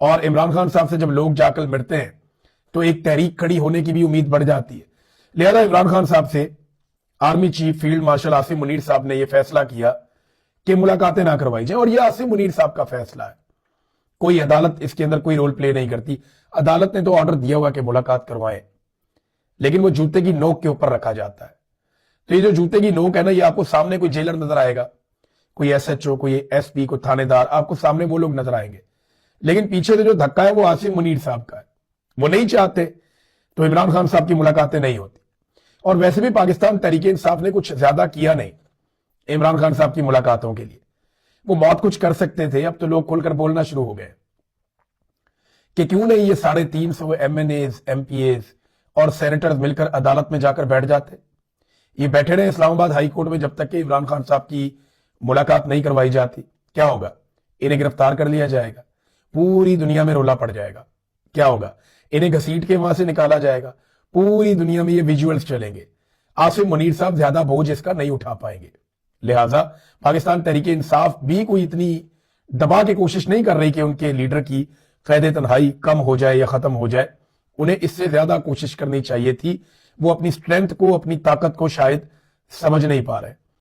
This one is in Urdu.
اور عمران خان صاحب سے جب لوگ جا کر ملتے ہیں تو ایک تحریک کھڑی ہونے کی بھی امید بڑھ جاتی ہے. لہذا عمران خان صاحب سے army chief field marshal Asim Munir صاحب نے یہ فیصلہ کیا کہ ملاقاتیں نہ کروائی جائیں. اور یہ عاصم منیر صاحب کا فیصلہ ہے, کوئی عدالت اس کے اندر کوئی رول پلے نہیں کرتی. عدالت نے تو آرڈر دیا ہوا کہ ملاقات کروائیں, لیکن وہ جوتے کی نوک کے اوپر رکھا جاتا ہے. تو یہ جو جوتے کی نوک ہے نا, یہ آپ کو سامنے کوئی جیلر نظر آئے گا, کوئی ایس ایچ او, کوئی ایس پی, کوئی تھانے دار, آپ کو سامنے وہ لوگ نظر آئیں گے, لیکن پیچھے سے جو دھکا ہے وہ عاصم منیر صاحب کا ہے. وہ نہیں چاہتے تو عمران خان صاحب کی ملاقاتیں نہیں ہوتی. اور ویسے بھی پاکستان تحریک انصاف نے کچھ زیادہ کیا نہیں عمران خان صاحب کی ملاقاتوں کے لیے. وہ بہت کچھ کر سکتے تھے. اب تو لوگ کھل کر بولنا شروع ہو گئے کہ کیوں نہیں یہ 350 MNAs, MPAs اور سینیٹرز مل کر عدالت میں جا کر بیٹھ جاتے. یہ بیٹھے رہے اسلام آباد ہائی کورٹ میں جب تک کہ عمران خان صاحب کی ملاقات نہیں کروائی جاتی. کیا ہوگا؟ انہیں گرفتار کر لیا جائے گا, پوری دنیا میں رولا پڑ جائے گا. کیا ہوگا؟ انہیں گھسیٹ کے وہاں سے نکالا جائے گا, پوری دنیا میں یہ ویجولز چلیں گے. عاصم منیر صاحب زیادہ بوجھ اس کا نہیں اٹھا پائیں گے. لہٰذا پاکستان تحریک انصاف بھی کوئی اتنی دبا کے کوشش نہیں کر رہی کہ ان کے لیڈر کی قید تنہائی کم ہو جائے یا ختم ہو جائے. انہیں اس سے زیادہ کوشش کرنی چاہیے تھی. وہ اپنی سٹرینتھ کو, اپنی طاقت کو شاید سمجھ نہیں پا رہے.